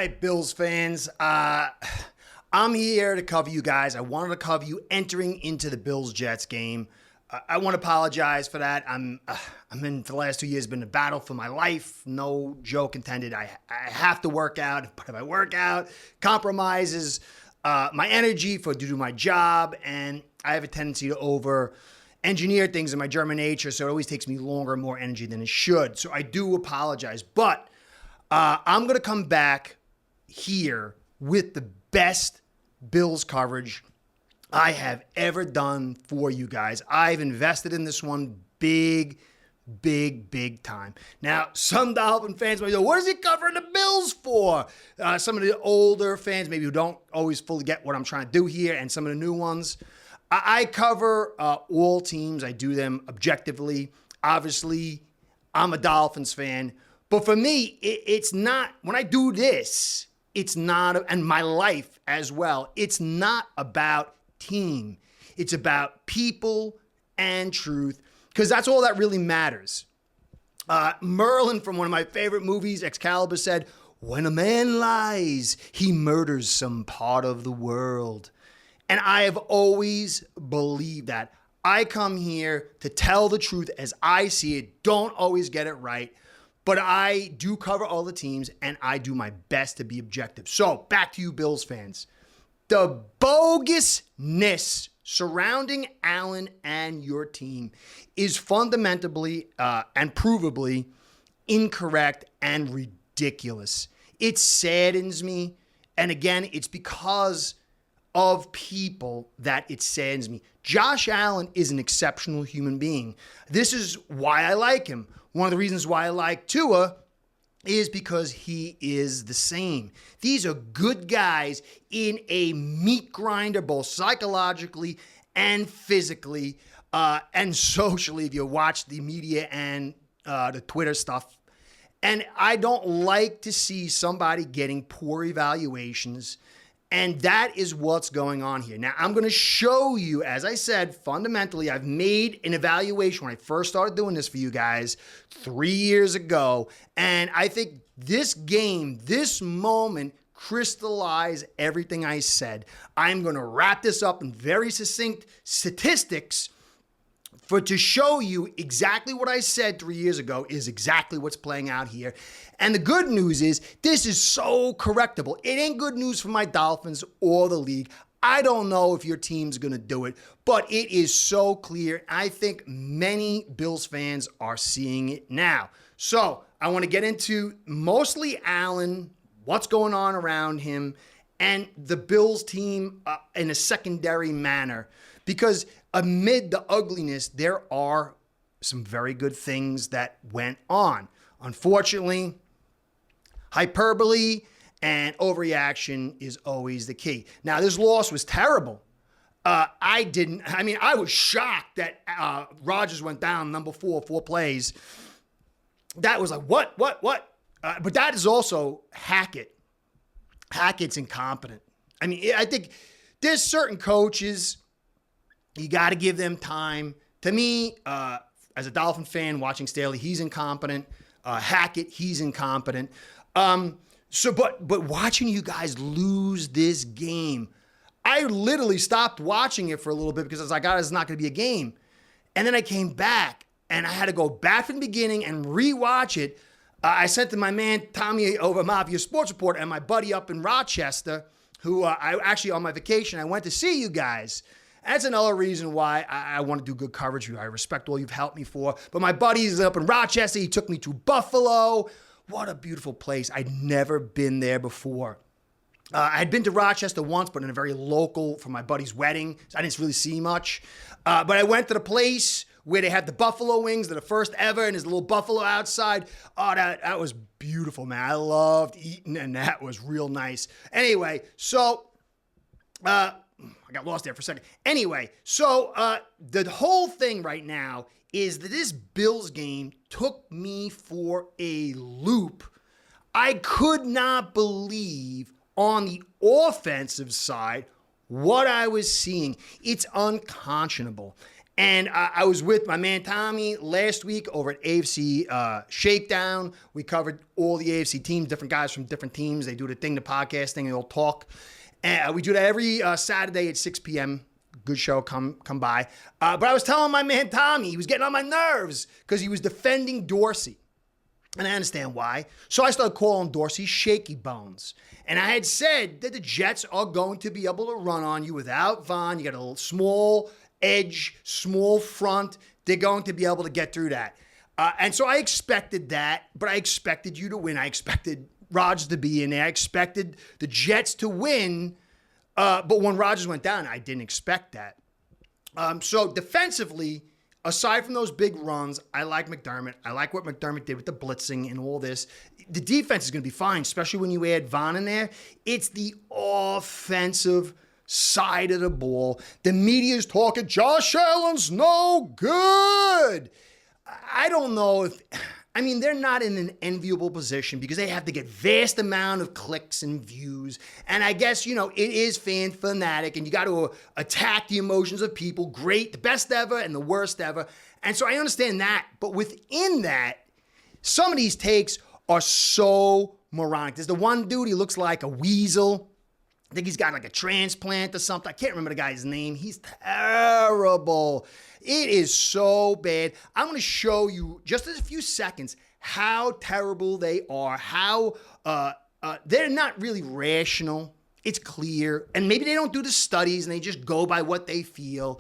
right, Bills fans. I'm here to cover you guys. I wanted to cover you entering into the Bills-Jets game. I want to apologize for that. I'm in for the last 2 years, been a battle for my life. No joke intended. I have to work out, but if I work out, compromises my energy to do my job, and I have a tendency to over-engineer things in my German nature, so it always takes me longer and more energy than it should. So I do apologize, but I'm going to come back here with the best Bills coverage I have ever done for you guys. I've invested in this one big time. Now, some Dolphin fans might go, what is he covering the Bills for? Some of the older fans maybe who don't always fully get what I'm trying to do here, and some of the new ones. I cover all teams. I do them objectively. Obviously, I'm a Dolphins fan. But for me, it's not, when I do this, it's not, and my life as well, it's not about team. It's about people and truth, because that's all that really matters. Merlin from one of my favorite movies, Excalibur, said, when a man lies, he murders some part of the world. And I have always believed that. I come here to tell the truth as I see it, don't always get it right. But I do cover all the teams, and I do my best to be objective. So, back to you, Bills fans. The bogusness surrounding Allen and your team is fundamentally and provably incorrect and ridiculous. It saddens me. And again, it's because of people that it saddens me. Josh Allen is an exceptional human being. This is why I like him. One of the reasons why I like Tua is because he is the same. These are good guys in a meat grinder, both psychologically and physically and socially, if you watch the media and the Twitter stuff. And I don't like to see somebody getting poor evaluations. And that is what's going on here. Now, I'm going to show you, as I said, fundamentally, I've made an evaluation when I first started doing this for you guys 3 years ago. And I think this game, this moment, crystallized everything I said. I'm going to wrap this up in very succinct statistics to show you exactly what I said 3 years ago is exactly what's playing out here. And the good news is this is so correctable. It ain't good news for my Dolphins or the league. I don't know if your team's going to do it, but it is so clear. I think many Bills fans are seeing it now. So I want to get into mostly Allen, what's going on around him, and the Bills team in a secondary manner. Because amid the ugliness, there are some very good things that went on. Unfortunately, hyperbole and overreaction is always the key. Now, this loss was terrible. I was shocked that Rodgers went down number 4 plays. That was like, what? But that is also Hackett. Hackett's incompetent. I mean, I think there's certain coaches, you got to give them time. To me, as a Dolphin fan watching Staley, he's incompetent. Hackett, he's incompetent. But watching you guys lose this game, I literally stopped watching it for a little bit because I was like, God, it's not going to be a game. And then I came back, and I had to go back from the beginning and rewatch it. I sent to my man Tommy over Mafia Sports Report and my buddy up in Rochester, who I actually on my vacation, I went to see you guys. That's another reason why I want to do good coverage. I respect all you've helped me for. But my buddy's up in Rochester. He took me to Buffalo. What a beautiful place. I'd never been there before. I had been to Rochester once, but in a very local, for my buddy's wedding. So I didn't really see much. But I went to the place where they had the buffalo wings. They're the first ever, and there's a little buffalo outside. Oh, that was beautiful, man. I loved eating, and that was real nice. Anyway, so I got lost there for a second. Anyway, so the whole thing right now is that this Bills game took me for a loop. I could not believe on the offensive side what I was seeing. It's unconscionable. And I was with my man Tommy last week over at AFC Shakedown. We covered all the AFC teams, different guys from different teams. They do the thing, the podcast thing, and they'll talk. And we do that every Saturday at 6 p.m. Good show, come by. But I was telling my man Tommy, he was getting on my nerves because he was defending Dorsey. And I understand why. So I started calling Dorsey shaky bones. And I had said that the Jets are going to be able to run on you without Von. You got a little small edge, small front. They're going to be able to get through that. And so I expected that, but I expected you to win. I expected Rodgers to be in there. I expected the Jets to win. But when Rodgers went down, I didn't expect that. So defensively, aside from those big runs, I like McDermott. I like what McDermott did with the blitzing and all this. The defense is going to be fine, especially when you add Von in there. It's the offensive side of the ball. The media's talking, Josh Allen's no good. I don't know if... I mean, they're not in an enviable position because they have to get vast amount of clicks and views. And I guess, it is fan fanatic and you got to attack the emotions of people. Great, the best ever and the worst ever. And so I understand that. But within that, some of these takes are so moronic. There's the one dude, he looks like a weasel. I think he's got like a transplant or something. I can't remember the guy's name. He's terrible. It is so bad. I'm going to show you just in a few seconds how terrible they are, how they're not really rational. It's clear. And maybe they don't do the studies and they just go by what they feel.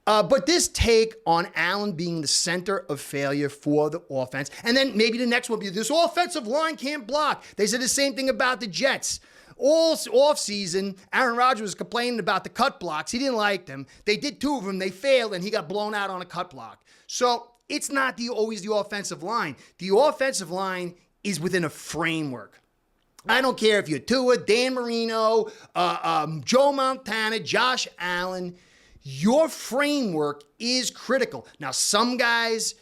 But this take on Allen being the center of failure for the offense, and then maybe the next one will be this offensive line can't block. They said the same thing about the Jets. All offseason, Aaron Rodgers was complaining about the cut blocks. He didn't like them. They did two of them. They failed, and he got blown out on a cut block. So it's not always the offensive line. The offensive line is within a framework. I don't care if you're Tua, Dan Marino, Joe Montana, Josh Allen. Your framework is critical. Now, some guys...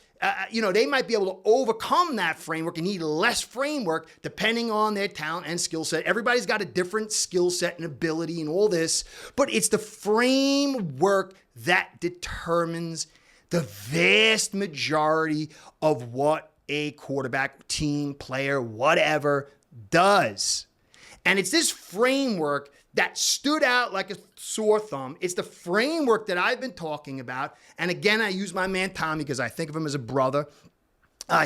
they might be able to overcome that framework and need less framework depending on their talent and skill set. Everybody's got a different skill set and ability and all this, but it's the framework that determines the vast majority of what a quarterback, team, player, whatever does. And it's this framework that stood out like a sore thumb. It's the framework that I've been talking about. And again, I use my man Tommy because I think of him as a brother.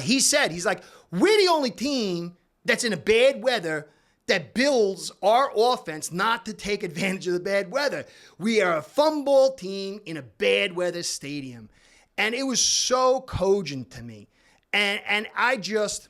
He's like, we're the only team that's in a bad weather that builds our offense not to take advantage of the bad weather. We are a fun ball team in a bad weather stadium. And it was so cogent to me. And I just...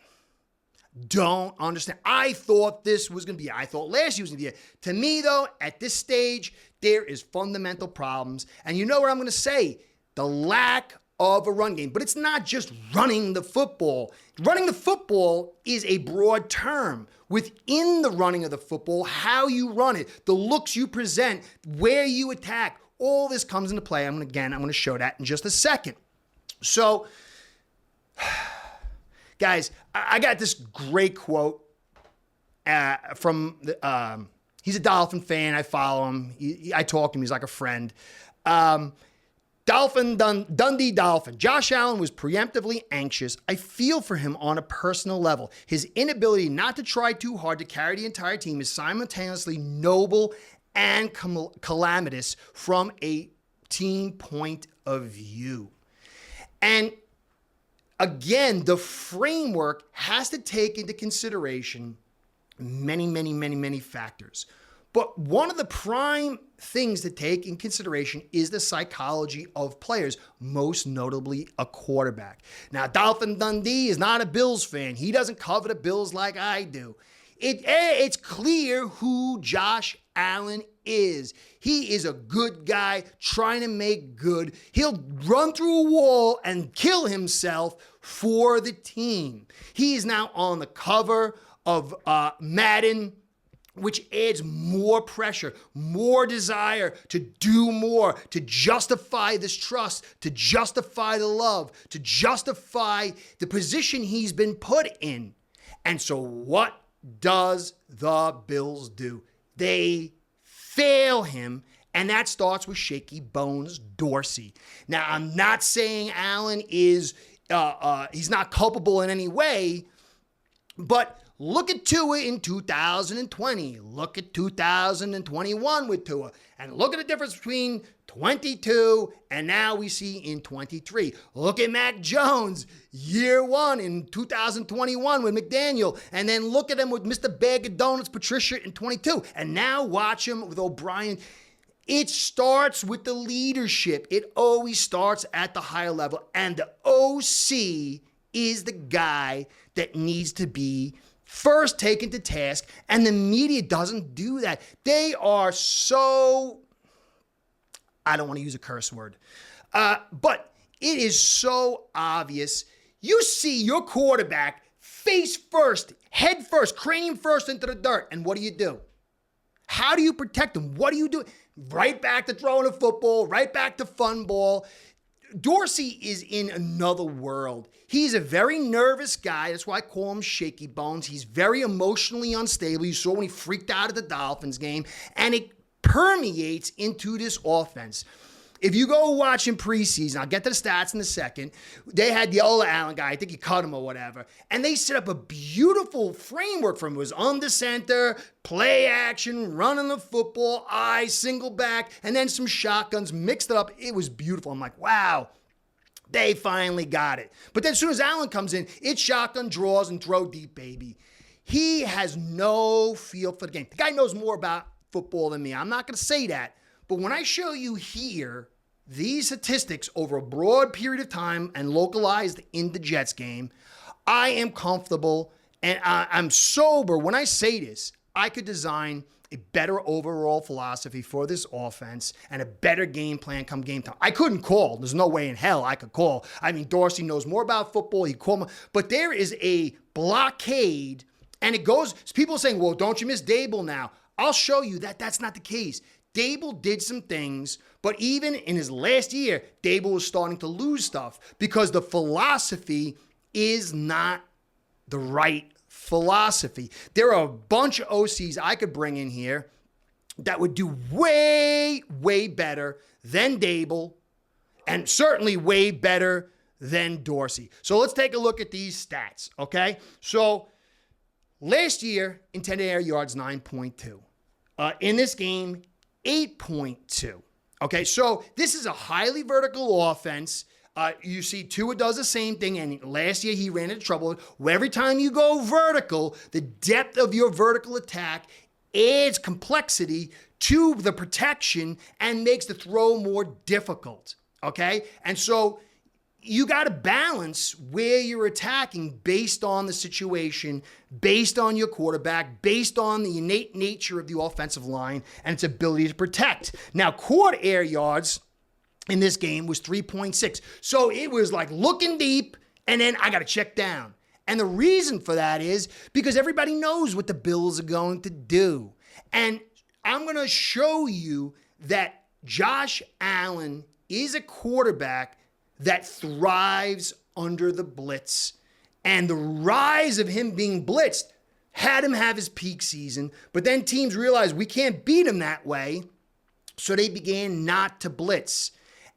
don't understand. I thought this was going to be, I thought last year was going to be. To me, though, at this stage, there is fundamental problems. And you know what I'm going to say? The lack of a run game. But it's not just running the football. Running the football is a broad term. Within the running of the football, how you run it, the looks you present, where you attack, all this comes into play. I'm going to show that in just a second. So... guys, I got this great quote from, he's a Dolphin fan. I follow him. I talk to him. He's like a friend. Dundee Dolphin. Josh Allen was preemptively anxious. I feel for him on a personal level. His inability not to try too hard to carry the entire team is simultaneously noble and calamitous from a team point of view. And again, the framework has to take into consideration many factors. But one of the prime things to take in consideration is the psychology of players, most notably a quarterback. Now, Dolphin Dundee is not a Bills fan. He doesn't cover the Bills like I do. It's clear who Josh Allen is. He is a good guy trying to make good. He'll run through a wall and kill himself for the team. He is now on the cover of Madden, which adds more pressure, more desire to do more, to justify this trust, to justify the love, to justify the position he's been put in. And so what does the Bills do? They fail him And that starts with Shaky Bones Dorsey. Now, I'm not saying Allen is, he's not culpable in any way, but look at Tua in 2020. Look at 2021 with Tua. And look at the difference between 22 and now we see in 23. Look at Mac Jones, year one in 2021 with McDaniel. And then look at him with Mr. Bag of Donuts, Patricia in 22. And now watch him with O'Brien. It starts with the leadership. It always starts at the higher level. And the OC is the guy that needs to be first taken to task, and the media doesn't do that. They are so, I don't want to use a curse word, but it is so obvious. You see your quarterback face first, head first, cranium first into the dirt, and what do? How do you protect him? What do you do? Right back to throwing a football, right back to fun ball. Dorsey is in another world. He's a very nervous guy. That's why I call him Shaky Bones. He's very emotionally unstable. You saw when he freaked out at the Dolphins game, and it permeates into this offense. If you go watch in preseason, I'll get to the stats in a second, they had the Ola Allen guy, I think he cut him or whatever, and they set up a beautiful framework for him. It was under center, play action, running the football, single back, and then some shotguns, mixed it up. It was beautiful. I'm like, wow, they finally got it. But then as soon as Allen comes in, it's shotgun draws and throw deep, baby. He has no feel for the game. The guy knows more about football than me. I'm not going to say that. But when I show you here these statistics over a broad period of time and localized in the Jets game, I am comfortable and I'm sober when I say this. I could design a better overall philosophy for this offense and a better game plan come game time. I couldn't call. There's no way in hell I could call. I mean, Dorsey knows more about football. He called me. But there is a blockade, and it goes, people saying, well, don't you miss Dable now? I'll show you that that's not the case. Dable did some things, but even in his last year, Dable was starting to lose stuff because the philosophy is not the right philosophy. There are a bunch of OCs I could bring in here that would do way, way better than Dable and certainly way better than Dorsey. So let's take a look at these stats, okay? So last year, intended air yards, 9.2. In this game, 8.2. Okay, so this is a highly vertical offense. You see Tua does the same thing, and last year he ran into trouble. Where every time you go vertical, the depth of your vertical attack adds complexity to the protection and makes the throw more difficult. Okay, and so you got to balance where you're attacking based on the situation, based on your quarterback, based on the innate nature of the offensive line and its ability to protect. Now, quad air yards in this game was 3.6. So it was like looking deep, and then I got to check down. And the reason for that is because everybody knows what the Bills are going to do. And I'm going to show you that Josh Allen is a quarterback that thrives under the blitz. And the rise of him being blitzed had him have his peak season, but then teams realized we can't beat him that way, so they began not to blitz.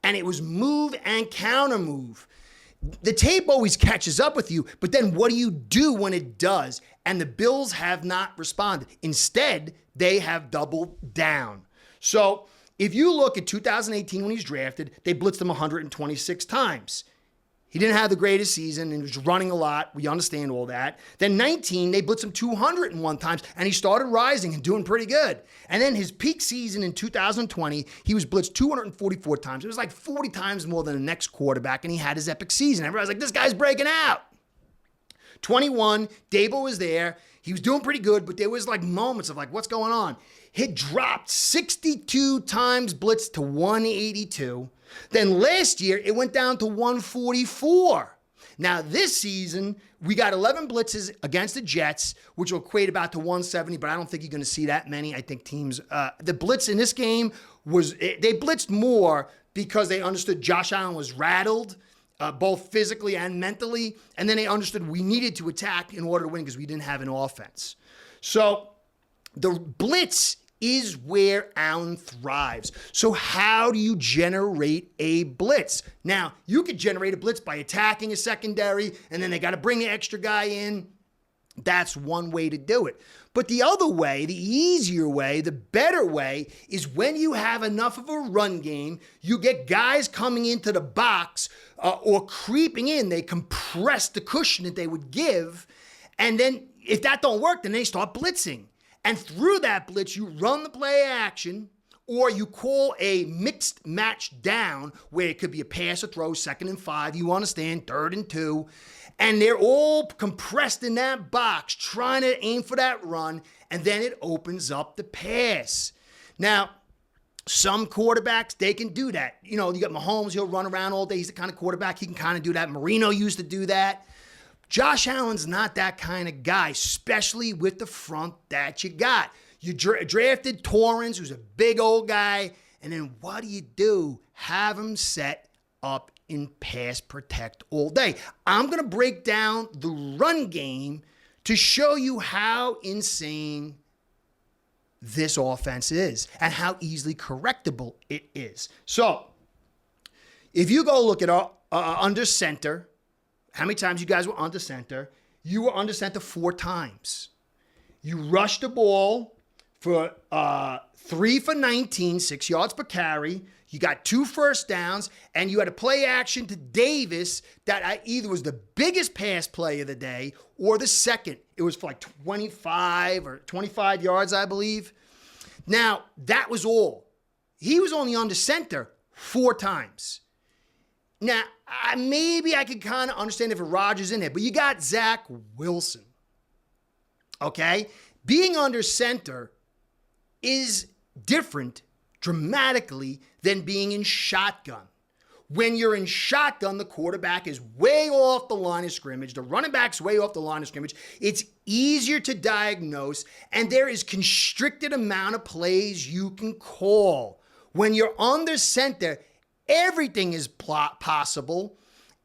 And it was move and counter move. The tape always catches up with you, but then what do you do when it does? And the Bills have not responded. Instead, they have doubled down. So if you look at 2018 when he's drafted, they blitzed him 126 times. He didn't have the greatest season and was running a lot. We understand all that. Then 19, they blitzed him 201 times, and he started rising and doing pretty good. And then his peak season in 2020, he was blitzed 244 times. It was like 40 times more than the next quarterback, and he had his epic season. Everybody's like, this guy's breaking out. 21, Dable was there. He was doing pretty good, but there was like moments of like, what's going on? He dropped 62 times blitzed to 182. Then last year, it went down to 144. Now this season, we got 11 blitzes against the Jets, which will equate about to 170, but I don't think you're going to see that many. I think teams, the blitz in this game they blitzed more because they understood Josh Allen was rattled, both physically and mentally, and then they understood we needed to attack in order to win because we didn't have an offense. So the blitz is where Allen thrives. So how do you generate a blitz? Now, you could generate a blitz by attacking a secondary, and then they got to bring the extra guy in. That's one way to do it. But the other way, the easier way, the better way, is when you have enough of a run game, you get guys coming into the box or creeping in. They compress the cushion that they would give. And then if that don't work, then they start blitzing. And through that blitz, you run the play action, or you call a mixed match down where it could be a pass or throw, 2nd and 5, you understand, 3rd and 2. And they're all compressed in that box, trying to aim for that run, and then it opens up the pass. Now, some quarterbacks, they can do that. You know, you got Mahomes, he'll run around all day. He's the kind of quarterback, he can kind of do that. Marino used to do that. Josh Allen's not that kind of guy, especially with the front that you got. You drafted Torrance, who's a big old guy, and then what do? Have him set up in pass protect all day. I'm going to break down the run game to show you how insane this offense is and how easily correctable it is. So, if you go look at under center, how many times you guys were under center? You were under center 4 times. You rushed the ball for 3 for 19, 6 yards per carry. You got 2 first downs, and you had a play action to Davis that either was the biggest pass play of the day or the second. It was for like 25 or 25 yards, I believe. Now, that was all. He was only under center 4 times. Now, maybe I could kind of understand if Rodgers in there, but you got Zach Wilson. Okay? Being under center is different dramatically than being in shotgun. When you're in shotgun, the quarterback is way off the line of scrimmage. The running back's way off the line of scrimmage. It's easier to diagnose, and there is constricted amount of plays you can call. When you're under center, everything is possible.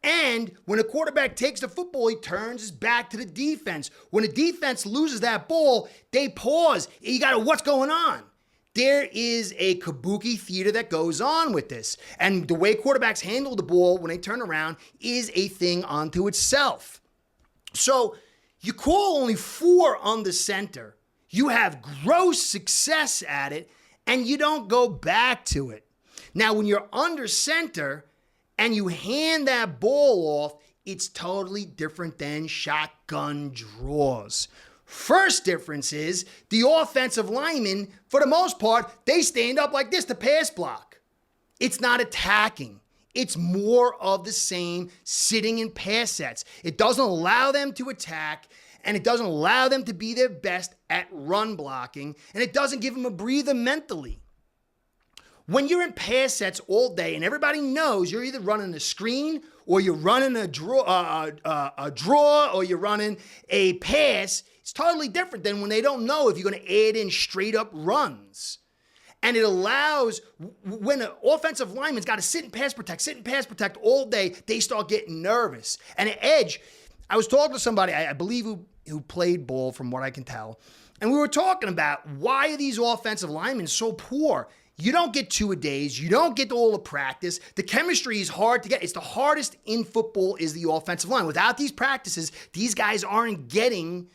And when a quarterback takes the football, he turns his back to the defense. When a defense loses that ball, they pause. You got to, what's going on? There is a kabuki theater that goes on with this. And the way quarterbacks handle the ball when they turn around is a thing unto itself. So you call only 4 on the center. You have gross success at it, and you don't go back to it. Now, when you're under center and you hand that ball off, it's totally different than shotgun draws. First difference is the offensive linemen, for the most part, they stand up like this to pass block. It's not attacking. It's more of the same, sitting in pass sets. It doesn't allow them to attack, and it doesn't allow them to be their best at run blocking, and it doesn't give them a breather mentally. When you're in pass sets all day and everybody knows you're either running a screen or you're running a draw or you're running a pass, it's totally different than when they don't know if you're going to add in straight up runs. And it allows, when an offensive lineman's got to sit and pass protect all day, they start getting nervous. And an edge, I was talking to somebody, I believe who played ball from what I can tell, and we were talking about why are these offensive linemen so poor? You don't get 2-a-days. You don't get all the practice. The chemistry is hard to get. It's the hardest in football is the offensive line. Without these practices, these guys aren't getting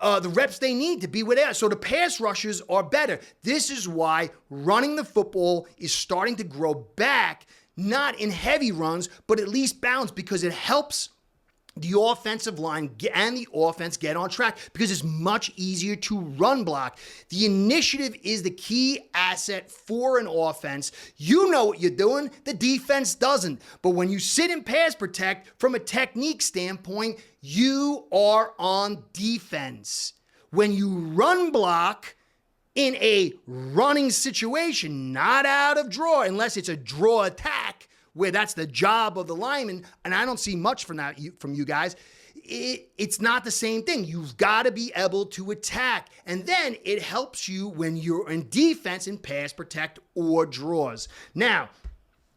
the reps they need to be where they are. So the pass rushers are better. This is why running the football is starting to grow back, not in heavy runs, but at least bounce, because it helps the offensive line and the offense get on track because it's much easier to run block. The initiative is the key asset for an offense. You know what you're doing. The defense doesn't. But when you sit and pass protect from a technique standpoint, you are on defense. When you run block in a running situation, not out of draw, unless it's a draw attack, where that's the job of the lineman, and I don't see much from that from you guys, it's not the same thing. You've got to be able to attack. And then it helps you when you're in defense in pass protect or draws. Now,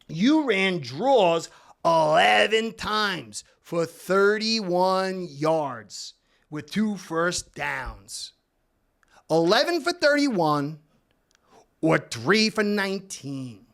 you ran draws 11 times for 31 yards with 2 first downs. 11 for 31 or 3 for 19.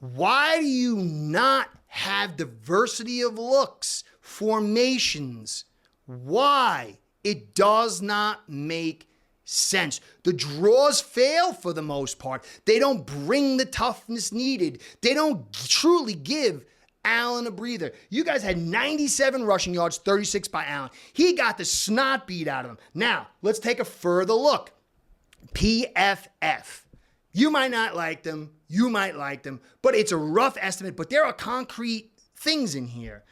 Why do you not have diversity of looks, formations? Why? It does not make sense. The draws fail for the most part. They don't bring the toughness needed. They don't truly give Allen a breather. You guys had 97 rushing yards, 36 by Allen. He got the snot beat out of him. Now, let's take a further look. PFF. You might not like them. You might like them. But it's a rough estimate. But there are concrete things in here.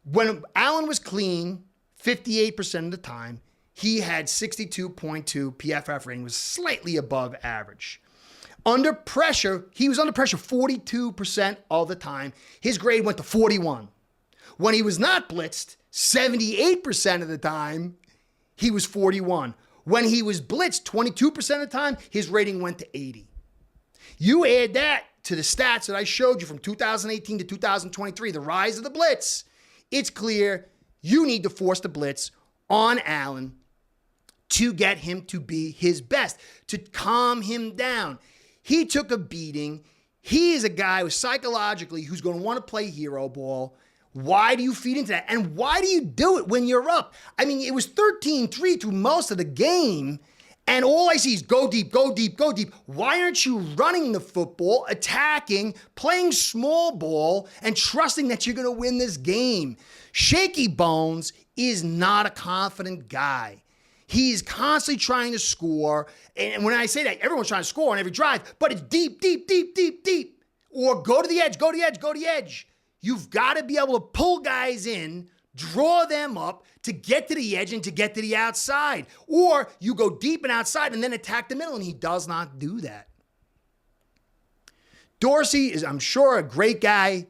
When Allen was clean, 58% of the time, he had 62.2 PFF rating, was slightly above average. Under pressure, he was under pressure 42% of the time. His grade went to 41. When he was not blitzed, 78% of the time, he was 41. When he was blitzed 22% of the time, his rating went to 80. You add that to the stats that I showed you from 2018 to 2023, the rise of the blitz, it's clear you need to force the blitz on Allen to get him to be his best, to calm him down. He took a beating. He is a guy who psychologically who's going to want to play hero ball. Why do you feed into that? And why do you do it when you're up? I mean, it was 13-3 through most of the game, and all I see is go deep, go deep, go deep. Why aren't you running the football, attacking, playing small ball, and trusting that you're going to win this game? Shaky Bones is not a confident guy. He's constantly trying to score. And when I say that, everyone's trying to score on every drive, but it's deep, deep, deep, deep, deep. Or go to the edge, go to the edge, go to the edge. You've got to be able to pull guys in, draw them up to get to the edge and to get to the outside. Or you go deep and outside and then attack the middle, and he does not do that. Dorsey is, I'm sure, a great guy.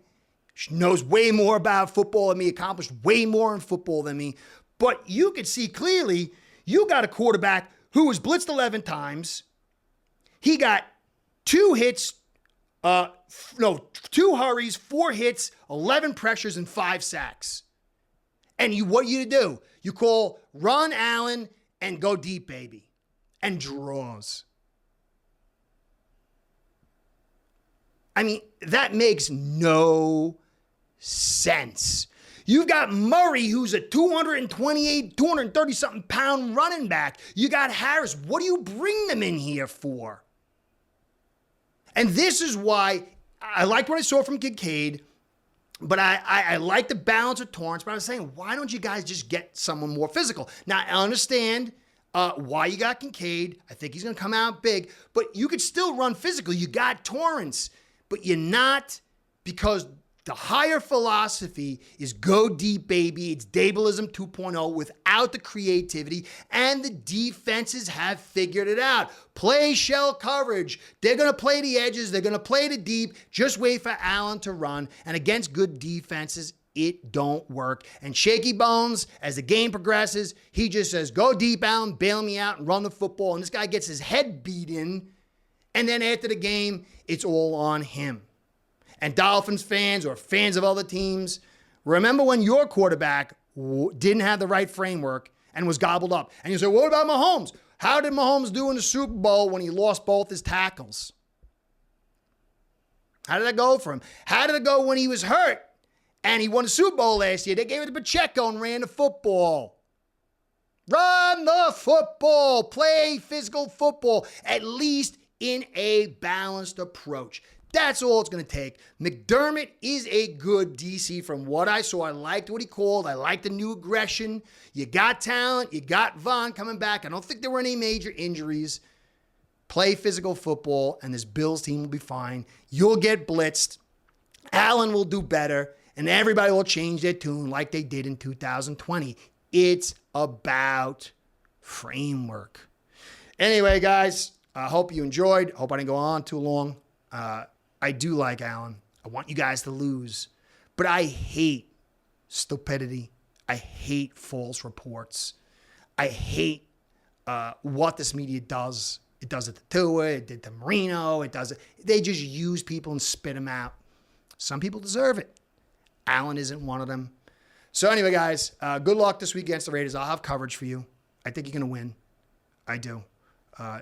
Knows way more about football than me, accomplished way more in football than me. But you could see clearly, you got a quarterback who was blitzed 11 times. He got 2 hits, 2 hurries, 4 hits, 11 pressures, and 5 sacks. And what you do? You call run Allen and go deep, baby. And draws. I mean, that makes no sense. You've got Murray, who's a 228, 230-something pound running back. You got Harris. What do you bring them in here for? And this is why I liked what I saw from Kincaid, but I like the balance of Torrance. But I was saying, why don't you guys just get someone more physical? Now, I understand why you got Kincaid. I think he's going to come out big, but you could still run physical. You got Torrance, but you're not, because the higher philosophy is go deep, baby. It's Dableism 2.0 without the creativity, and the defenses have figured it out. Play shell coverage. They're going to play the edges. They're going to play the deep. Just wait for Allen to run. And against good defenses, it don't work. And Shaky Bones, as the game progresses, he just says, go deep, Allen, bail me out and run the football. And this guy gets his head beaten. And then after the game, it's all on him. And Dolphins fans or fans of other teams, remember when your quarterback didn't have the right framework and was gobbled up. And you say, what about Mahomes? How did Mahomes do in the Super Bowl when he lost both his tackles? How did that go for him? How did it go when he was hurt and he won the Super Bowl last year? They gave it to Pacheco and ran the football. Run the football. Play physical football, at least in a balanced approach. That's all it's going to take. McDermott is a good DC from what I saw. I liked what he called. I liked the new aggression. You got talent. You got Vaughn coming back. I don't think there were any major injuries. Play physical football, and this Bills team will be fine. You'll get blitzed. Allen will do better, and everybody will change their tune like they did in 2020. It's about framework. Anyway, guys, I hope you enjoyed. Hope I didn't go on too long. I do like Allen. I want you guys to lose. But I hate stupidity. I hate false reports. I hate what this media does. It does it to Tua. It did to Marino. It does it. They just use people and spit them out. Some people deserve it. Allen isn't one of them. So anyway, guys, good luck this week against the Raiders. I'll have coverage for you. I think you're going to win. I do.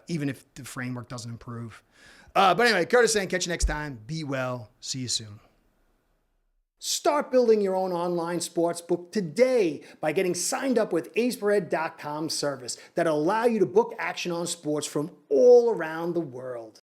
even if the framework doesn't improve. But anyway, Curtis saying, catch you next time. Be well. See you soon. Start building your own online sportsbook today by getting signed up with acebread.com service that'll allow you to book action on sports from all around the world.